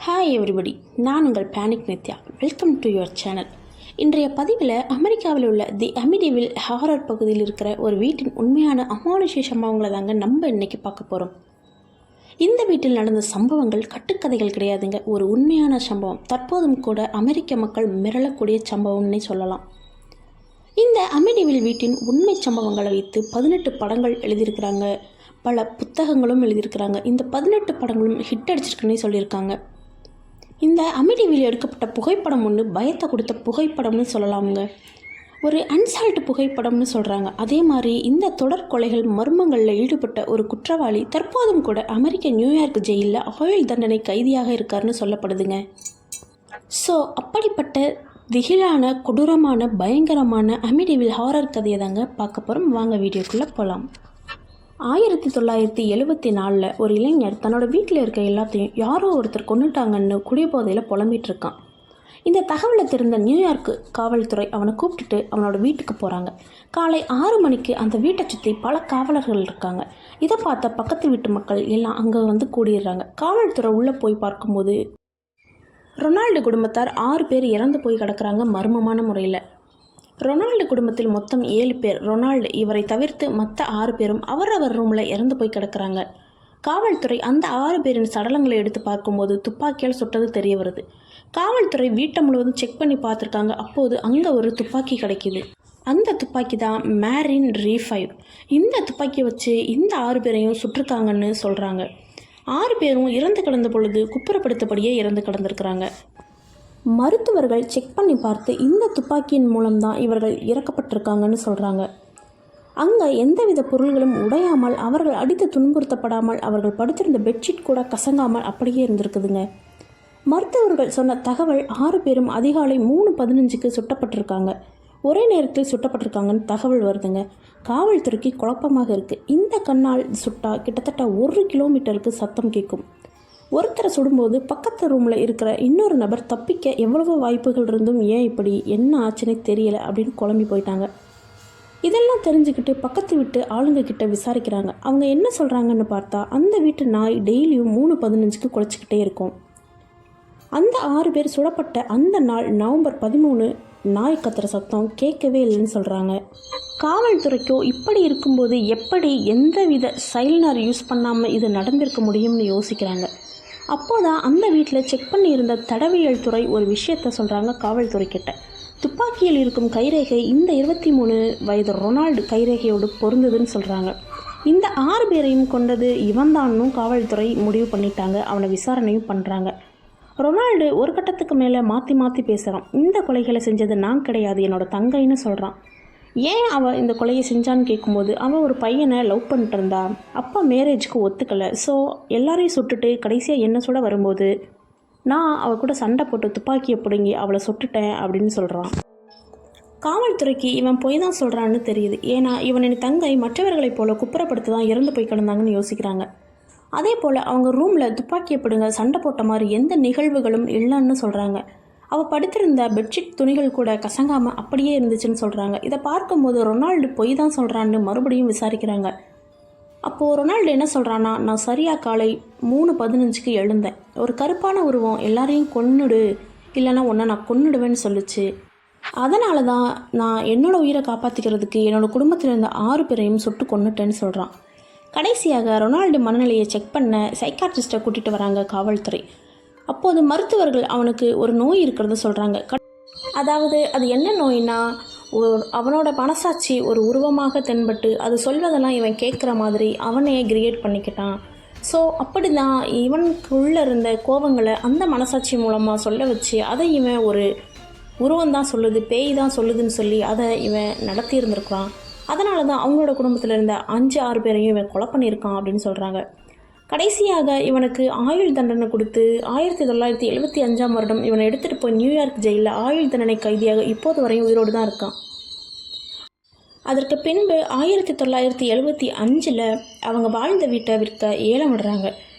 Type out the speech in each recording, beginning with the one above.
Hi everybody, நான் உங்கள் panic Nithya. Welcome to your channel. இன்றைய பதிவில் அமெரிக்காவில் உள்ள தி அமிடிவில் ஹாரர் பகுதியில் இருக்கிற ஒரு வீட்டின் உண்மையான அமானுஷ்ய சம்பவங்களை தாங்க நம்ம இன்றைக்கி பார்க்க போகிறோம். இந்த வீட்டில் நடந்த சம்பவங்கள் கட்டுக்கதைகள் கிடையாதுங்க, ஒரு உண்மையான சம்பவம். தற்போதும் கூட அமெரிக்க மக்கள் மிரளக்கூடிய சம்பவம்னே சொல்லலாம். இந்த அமிடிவில் வீட்டின் உண்மை சம்பவங்களை வைத்து 18 படங்கள் எழுதியிருக்கிறாங்க, பல புத்தகங்களும் எழுதியிருக்கிறாங்க. இந்த 18 படங்களும் ஹிட் அடிச்சிருக்குன்னே சொல்லியிருக்காங்க. இந்த அமிடிவில் எடுக்கப்பட்ட புகைப்படம் ஒன்று பயத்தை கொடுத்த புகைப்படம்னு சொல்லலாமுங்க, ஒரு அன்சால்ட் புகைப்படம்னு சொல்கிறாங்க. அதே மாதிரி இந்த தொடர் கொலைகள் மர்மங்களில் ஈடுபட்ட ஒரு குற்றவாளி தற்போதும் கூட அமெரிக்க நியூயார்க் ஜெயிலில் ஆயுள் தண்டனை கைதியாக இருக்காருன்னு சொல்லப்படுதுங்க. ஸோ அப்படிப்பட்ட திகிலான கொடூரமான பயங்கரமான அமிடிவில் ஹாரர் கதையை தாங்க பார்க்க போகிறோம். வாங்க வீடியோக்குள்ளே போகலாம். 1974 ஒரு இளைஞர் தன்னோட வீட்டில் இருக்க எல்லாத்தையும் யாரோ ஒருத்தர் கொண்டுட்டாங்கன்னு குடிபோதையில் புலம்பிட்டு இருக்கான். இந்த தகவலை தெரிந்த நியூயார்க் காவல்துறை அவனை கூப்பிட்டுட்டு அவனோட வீட்டுக்கு போகிறாங்க. காலை 6 மணிக்கு அந்த வீட்டை சுற்றி பல காவலர்கள் இருக்காங்க. இதை பார்த்த பக்கத்து வீட்டு மக்கள் எல்லாம் அங்கே வந்து கூடிடுறாங்க. காவல்துறை உள்ளே போய் பார்க்கும்போது ரொனால்டு குடும்பத்தார் 6 பேர் இறந்து போய் கிடக்குறாங்க மர்மமான முறையில். ரொனால்டு குடும்பத்தில் மொத்தம் 7 பேர். ரொனால்டு இவரை தவிர்த்து மற்ற 6 பேரும் அவரவர் ரூமில் இறந்து போய் கிடக்கிறாங்க. காவல்துறை அந்த 6 பேரின் சடலங்களை எடுத்து பார்க்கும்போது துப்பாக்கியால் சுட்டது தெரிய வருது. காவல்துறை வீட்டை முழுவதும் செக் பண்ணி பார்த்துருக்காங்க. அப்போது அங்கே ஒரு துப்பாக்கி கிடைக்கிது. அந்த துப்பாக்கி தான் மேரின் ரீ5. இந்த துப்பாக்கியை வச்சு இந்த 6 பேரையும் சுட்டிருக்காங்கன்னு சொல்கிறாங்க. 6 பேரும் இறந்து கிடந்த பொழுது குப்புறப்படுத்தபடியே இறந்து கிடந்திருக்கிறாங்க. மருத்துவர்கள் செக் பண்ணி பார்த்து இந்த துப்பாக்கியின் மூலம்தான் இவர்கள் இறக்கப்பட்டிருக்காங்கன்னு சொல்கிறாங்க. அங்கே எந்தவித பொருள்களும் உடையாமல், அவர்கள் அடித்து துன்புறுத்தப்படாமல், அவர்கள் படுத்திருந்த பெட்ஷீட் கூட கசங்காமல் அப்படியே இருந்திருக்குதுங்க. மருத்துவர்கள் சொன்ன தகவல் 6 பேரும் அதிகாலை 3:15க்கு சுட்டப்பட்டிருக்காங்க, ஒரே நேரத்தில் சுட்டப்பட்டிருக்காங்கன்னு தகவல் வருதுங்க. காவல்துறைக்கு குழப்பமாக இருக்குது. இந்த கண்ணால் சுட்டா கிட்டத்தட்ட 1 கிலோமீட்டருக்கு சத்தம் கேட்கும். ஒருத்தரை சுடும்போது பக்கத்து ரூமில் இருக்கிற இன்னொரு நபர் தப்பிக்க எவ்வளவோ வாய்ப்புகள் இருந்தும் ஏன் இப்படி என்ன ஆச்சுன்னே தெரியலை அப்படின்னு குழம்பி போயிட்டாங்க. இதெல்லாம் தெரிஞ்சுக்கிட்டு பக்கத்து வீட்டு ஆளுங்க கிட்ட விசாரிக்கிறாங்க. அவங்க என்ன சொல்கிறாங்கன்னு பார்த்தா, அந்த வீட்டு நாய் டெய்லியும் 3:15க்கு குலைச்சிக்கிட்டே இருக்கும். அந்த 6 பேர் சுடப்பட்ட அந்த நாள் நவம்பர் 13 நாய் கத்துற சத்தம் கேட்கவே இல்லைன்னு சொல்கிறாங்க. காவல்துறைக்கோ இப்படி இருக்கும்போது எப்படி எந்தவித சைலனர் யூஸ் பண்ணாமல் இது நடந்திருக்க முடியும்னு யோசிக்கிறாங்க. அப்போதான் அந்த வீட்டில் செக் பண்ணியிருந்த தடவியல் துறை ஒரு விஷயத்த சொல்கிறாங்க காவல்துறை கிட்ட. துப்பாக்கியில் இருக்கும் கைரேகை இந்த 23 வயது ரொனால்டு கைரேகையோடு பொருந்ததுன்னு சொல்கிறாங்க. இந்த 6 பேரையும் கொண்டது இவன்தான்னும் காவல்துறை முடிவு பண்ணிட்டாங்க. அவனை விசாரணையும் பண்ணுறாங்க. ரொனால்டு ஒரு கட்டத்துக்கு மேலே மாற்றி மாற்றி பேசுகிறான். இந்த கொலைகளை செஞ்சது நான் கிடையாது, என்னோட தங்கைன்னு சொல்கிறான். ஏன் அவள் இந்த கொலையை செஞ்சான்னு கேட்கும்போது, அவள் ஒரு பையனை லவ் பண்ணிட்டு இருந்தா, அப்பா மேரேஜுக்கு ஒத்துக்கலை, ஸோ எல்லாரையும் சுட்டுட்டு கடைசியாக என்ன சுட வரும்போது நான் அவள் கூட சண்டை போட்டு துப்பாக்கியை பிடுங்கி அவளை சுட்டுட்டேன் அப்படின்னு சொல்கிறான். காவல்துறைக்கு இவன் போய் தான் சொல்கிறான்னு தெரியுது. ஏன்னா இவனின் தங்கை மற்றவர்களைப் போல குப்புறப்படுத்த தான் இறந்து போய் கிடந்தாங்கன்னு யோசிக்கிறாங்க. அதே போல் அவங்க ரூமில் துப்பாக்கியை பிடுங்க சண்டை போட்ட மாதிரி எந்த நிகழ்வுகளும் இல்லைன்னு சொல்கிறாங்க. அவள் படுத்திருந்த பெட்ஷீட் துணிகள் கூட கசங்காமல் அப்படியே இருந்துச்சுன்னு சொல்கிறாங்க. இதை பார்க்கும்போது ரொனால்டு பொய் தான் சொல்கிறான்னு மறுபடியும் விசாரிக்கிறாங்க. அப்போது ரொனால்டு என்ன சொல்கிறான்னா, நான் சரியாக காலை 3:15க்கு எழுந்தேன். ஒரு கருப்பான உருவம் எல்லாரையும் கொன்னுடு, இல்லைன்னா உன்னை நான் கொன்னுடுவேன்னு சொல்லிச்சு. அதனால தான் நான் என்னோடய உயிரை காப்பாற்றிக்கிறதுக்கு என்னோடய குடும்பத்தில் இருந்த 6 பேரையும் சுட்டு கொன்னுட்டேன்னு சொல்கிறான். கடைசியாக ரொனால்டு மனநிலையை செக் பண்ண சைக்காட்ரிஸ்ட்டை கூட்டிகிட்டு வராங்க காவல்துறை. அப்போது மருத்துவர்கள் அவனுக்கு ஒரு நோய் இருக்கிறத சொல்கிறாங்க. அதாவது அது என்ன நோய்னா, அவனோட மனசாட்சி ஒரு உருவமாக தென்பட்டு அது சொல்வதெல்லாம் இவன் கேட்குற மாதிரி அவனையே கிரியேட் பண்ணிக்கிட்டான். ஸோ அப்படி தான் இவனுக்குள்ளே இருந்த கோபங்களை அந்த மனசாட்சி மூலமாக சொல்ல வச்சு அதை இவன் ஒரு உருவந்தான் சொல்லுது, பேய் தான் சொல்லுதுன்னு சொல்லி அதை இவன் நடத்தி இருந்திருக்கான். அதனால தான் அவங்களோட குடும்பத்தில் இருந்த 5-6 பேரையும் இவன் கொலை பண்ணியிருக்கான் அப்படின்னு சொல்கிறாங்க. கடைசியாக இவனுக்கு ஆயுள் தண்டனை கொடுத்து 1975ஆம் வருடம் இவனை எடுத்துகிட்டு போய் நியூயார்க் ஜெயிலில் ஆயுள் தண்டனை கைதியாக இப்போது வரையும் உயிரோடு தான் இருக்கான். அதற்கு பின்பு 1975 அவங்க வாழ்ந்த வீட்டை விற்க ஏலம் விடுறாங்க.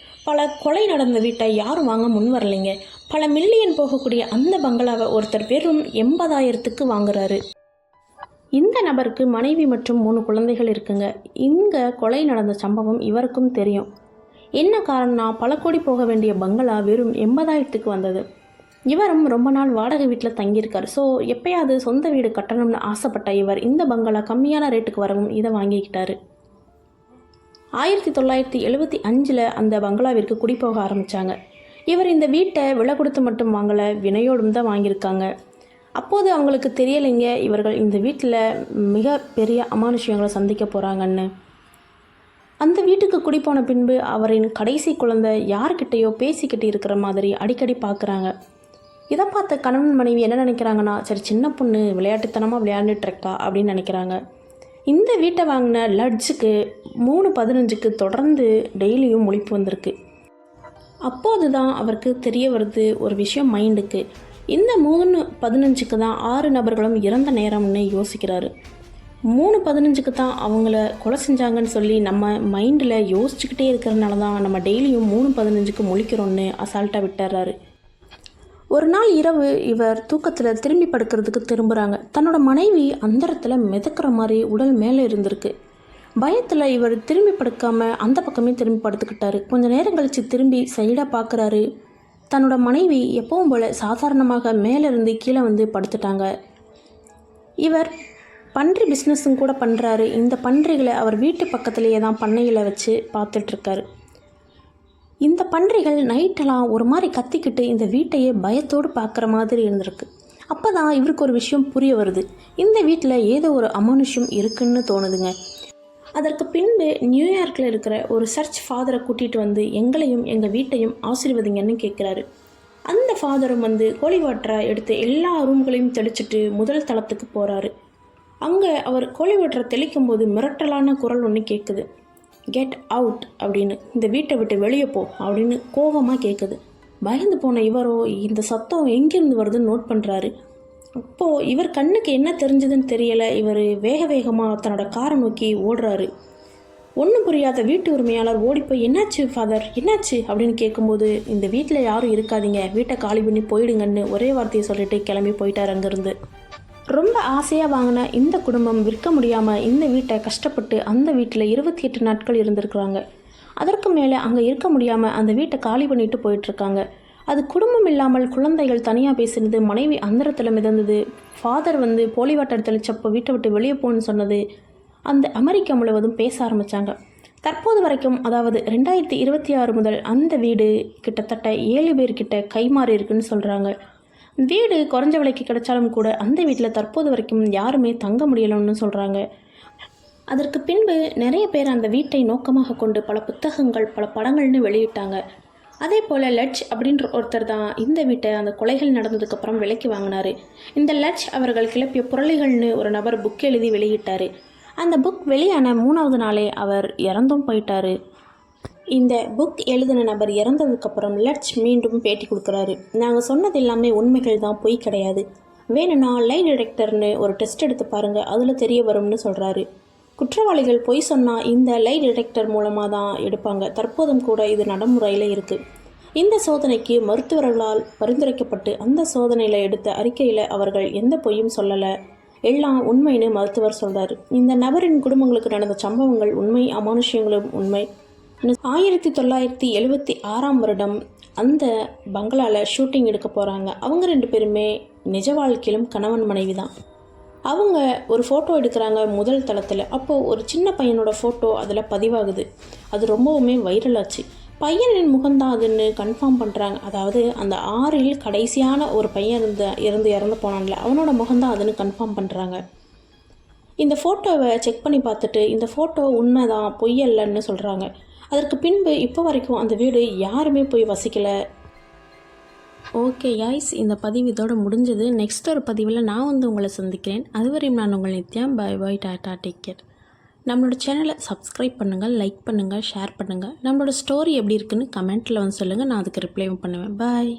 பல கொலை நடந்த வீட்டை யாரும் வாங்க முன் வரலைங்க. பல மில்லியன் போகக்கூடிய அந்த பங்களாவை ஒருத்தர் வெறும் 80,000க்கு வாங்குறாரு. இந்த நபருக்கு மனைவி மற்றும் 3 குழந்தைகள் இருக்குங்க. இங்கே கொலை நடந்த சம்பவம் இவருக்கும் தெரியும். என்ன காரணம்னா பல கோடி போக வேண்டிய பங்களா வெறும் 80,000க்கு வந்தது. இவரும் ரொம்ப நாள் வாடகை வீட்டில் தங்கியிருக்கார். ஸோ எப்பயாவது சொந்த வீடு கட்டணும்னு ஆசைப்பட்ட இவர் இந்த பங்களா கம்மியான ரேட்டுக்கு வரவும் இதை வாங்கிக்கிட்டாரு. 1975 அந்த பங்களாவிற்கு குடிபோக ஆரம்பித்தாங்க. இவர் இந்த வீட்டை விலை கொடுத்து மட்டும் வாங்கலை, வினையோடும் தான் வாங்கியிருக்காங்க. அப்போது அவங்களுக்கு தெரியலைங்க இவர்கள் இந்த வீட்டில் மிக பெரிய அமானுஷ்யங்களை சந்திக்க போகிறாங்கன்னு. அந்த வீட்டுக்கு குடிப்போன பின்பு அவரின் கடைசி குழந்தை யார்கிட்டையோ பேசிக்கிட்டு இருக்கிற மாதிரி அடிக்கடி பார்க்குறாங்க. இதை பார்த்த கணவன் மனைவி என்ன நினைக்கிறாங்கன்னா, சரி சின்ன பொண்ணு விளையாட்டுத்தனமாக விளையாண்டுட்ருக்கா அப்படின்னு நினைக்கிறாங்க. இந்த வீட்டை வாங்கின லட்ஜுக்கு 3:15க்கு தொடர்ந்து டெய்லியும் முழிப்பு வந்திருக்கு. அப்போது தான் அவருக்கு தெரிய வருது ஒரு விஷயம் மைண்டுக்கு. இந்த 3:15க்கு தான் 6 நபர்களும் இறந்த நேரம்னு யோசிக்கிறாரு. 3:15க்கு தான் அவங்கள கொலை செஞ்சாங்கன்னு சொல்லி நம்ம மைண்டில் யோசிச்சுக்கிட்டே இருக்கிறதுனால தான் நம்ம டெய்லியும் 3:15க்கு முழிக்கிறோன்னு அசால்ட்டாக விட்டுறாரு. ஒரு நாள் இரவு இவர் தூக்கத்தில் திரும்பி படுக்கிறதுக்கு திரும்புகிறாங்க. தன்னோட மனைவி அந்தரத்தில் மிதக்கிற மாதிரி உடல் மேலே இருந்திருக்கு. பயத்தில் இவர் திரும்பி படுக்காமல் அந்த பக்கமே திரும்பி படுத்துக்கிட்டாரு. கொஞ்சம் நேரம் கழித்து திரும்பி சைடாக பார்க்குறாரு. தன்னோட மனைவி எப்பவும் போல் சாதாரணமாக மேலேருந்து கீழே வந்து படுத்துட்டாங்க. இவர் பன்றி பிஸ்னஸும் கூட பண்ணுறாரு. இந்த பன்றிகளை அவர் வீட்டு பக்கத்துலேயே தான் பண்ணையில் வச்சு பார்த்துட்ருக்காரு. இந்த பன்றிகள் நைட்டெல்லாம் ஒரு மாதிரி கத்திக்கிட்டு இந்த வீட்டையே பயத்தோடு பார்க்குற மாதிரி இருந்திருக்கு. அப்போ தான் இவருக்கு ஒரு விஷயம் புரிய வருது. இந்த வீட்டில் ஏதோ ஒரு அமானுஷ்யம் இருக்குன்னு தோணுதுங்க. அதற்கு பின்பு நியூயார்க்கில் இருக்கிற ஒரு சர்ச் ஃபாதரை கூட்டிகிட்டு வந்து எங்களையும் எங்கள் வீட்டையும் ஆசீர்வதிங்கன்னு கேட்குறாரு. அந்த ஃபாதரும் வந்து ஹோலி வாட்டரை எடுத்து எல்லா ரூம்களையும் தெளிச்சிட்டு முதல் தளத்துக்கு போகிறாரு. அங்கே அவர் ஹோலி வாட்டரை தெளிக்கும் போது மிரட்டலான குரல் ஒன்று கேட்குது. கெட் அவுட் அப்படின்னு, இந்த வீட்டை விட்டு வெளியே போ அப்படின்னு கோபமாக கேட்குது. பயந்து போன இவரோ இந்த சத்தம் எங்கேருந்து வருதுன்னு நோட் பண்ணுறாரு. அப்போது இவர் கண்ணுக்கு என்ன தெரிஞ்சதுன்னு தெரியலை. இவர் வேக வேகமாக தன்னோட காரை நோக்கி ஓடுறாரு. ஒன்றும் புரியாத வீட்டு உரிமையாளர் ஓடிப்போய் என்னாச்சு ஃபாதர் என்னாச்சு அப்படின்னு கேட்கும்போது, இந்த வீட்டில் யாரும் இருக்காதீங்க, வீட்டை காலி பண்ணி போயிடுங்கன்னு ஒரே வார்த்தையை சொல்லிட்டு கிளம்பி போயிட்டார் அங்கேருந்து. ரொம்ப ஆசையாக வாங்கின இந்த குடும்பம் விற்க முடியாமல் இந்த வீட்டை கஷ்டப்பட்டு அந்த வீட்டில் 28 நாட்கள் இருந்திருக்கிறாங்க. அதற்கு மேலே அங்கே இருக்க முடியாமல் அந்த வீட்டை காலி பண்ணிட்டு போயிட்டுருக்காங்க. அது குடும்பம் இல்லாமல் குழந்தைகள் தனியாக பேசினது, மனைவி அந்தரத்தில் மிதந்தது, ஃபாதர் வந்து போலி வாட்டர் தெளிச்சப்போ வீட்டை விட்டு வெளியே போகணுன்னு சொன்னது, அந்த அமெரிக்கா முழுவதும் பேச ஆரம்பித்தாங்க. தற்போது வரைக்கும், அதாவது 2026 முதல் அந்த வீடு கிட்டத்தட்ட 7 பேர்கிட்ட கைமாறி இருக்குன்னு சொல்கிறாங்க. வீடு குறைஞ்ச விலைக்கு கிடைச்சாலும் கூட அந்த வீட்டில் தற்போது வரைக்கும் யாருமே தங்க முடியலைன்னு சொல்கிறாங்க. அதற்கு பின்பு நிறைய பேர் அந்த வீட்டை நோக்கமாக கொண்டு பல புத்தகங்கள் பல படங்கள்னு வெளியிட்டாங்க. அதே போல் லட்ஜ் அப்படின்ற ஒருத்தர் தான் இந்த வீட்டை அந்த கொலைகள் நடந்ததுக்கப்புறம் விலைக்கு வாங்கினார். இந்த லட்ஜ் அவர்கள் கிளப்பிய புரளிகள்னு ஒரு நபர் புக் எழுதி வெளியிட்டார். அந்த புக் வெளியான 3வது நாளே அவர் இறந்தும் போயிட்டார். இந்த புக் எழுதின நபர் இறந்ததுக்கப்புறம் லட்ஜ் மீண்டும் பேட்டி கொடுக்குறாரு. நாங்கள் சொன்னது எல்லாமே உண்மைகள் தான், பொய் கிடையாது. வேணும்னா லை டிடெக்டர்னு ஒரு டெஸ்ட் எடுத்து பாருங்கள், அதில் தெரிய வரும்னு சொல்கிறாரு. குற்றவாளிகள் பொய் சொன்னால் இந்த லை டிடெக்டர் மூலமாக தான் எடுப்பாங்க. தற்போதும் கூட இது நடைமுறையில் இருக்குது. இந்த சோதனைக்கு மருத்துவர்களால் பரிந்துரைக்கப்பட்டு அந்த சோதனையில் எடுத்த அறிக்கையில் அவர்கள் எந்த பொய்யும் சொல்லலை, எல்லாம் உண்மைன்னு மருத்துவர் சொல்கிறார். இந்த நபரின் குடும்பங்களுக்கு நடந்த சம்பவங்கள் உண்மை, அமானுஷ்யங்களும் உண்மை. 1976 வருடம் அந்த பங்களாவில் ஷூட்டிங் எடுக்க போகிறாங்க. அவங்க 2 பேருமே நிஜ வாழ்க்கையிலும் கணவன் மனைவி தான். அவங்க ஒரு ஃபோட்டோ எடுக்கிறாங்க முதல் தளத்தில். அப்போது ஒரு சின்ன பையனோட ஃபோட்டோ அதில் பதிவாகுது. அது ரொம்பவுமே வைரல் ஆச்சு. பையனின் முகம்தான் அதுன்னு கன்ஃபார்ம் பண்ணுறாங்க. அதாவது அந்த 6ல் கடைசியான ஒரு பையன் இறந்து போனான்ல, அவனோட முகம்தான் அதுன்னு கன்ஃபார்ம் பண்ணுறாங்க. இந்த ஃபோட்டோவை செக் பண்ணி பார்த்துட்டு இந்த ஃபோட்டோ உண்மைதான், பொய்யல்லன்னு சொல்கிறாங்க. அதற்கு பின்பு இப்போ வரைக்கும் அந்த வீடு யாருமே போய் வசிக்கலை. ஓகே காய்ஸ், இந்த பதிவு இதோடு முடிஞ்சது. நெக்ஸ்ட் ஒரு பதிவில் நான் வந்து உங்களை சந்திக்கிறேன். அதுவரையும் நான் உங்கள் நித்யா. பாய் பாய், டாட்டா, டேக் கேர். நம்மளோட சேனலை சப்ஸ்கிரைப் பண்ணுங்கள், லைக் பண்ணுங்கள், ஷேர் பண்ணுங்கள். நம்மளோட ஸ்டோரி எப்படி இருக்குன்னு கமெண்ட்டில் வந்து சொல்லுங்கள், நான் அதுக்கு ரிப்ளைவும் பண்ணுவேன். பாய்.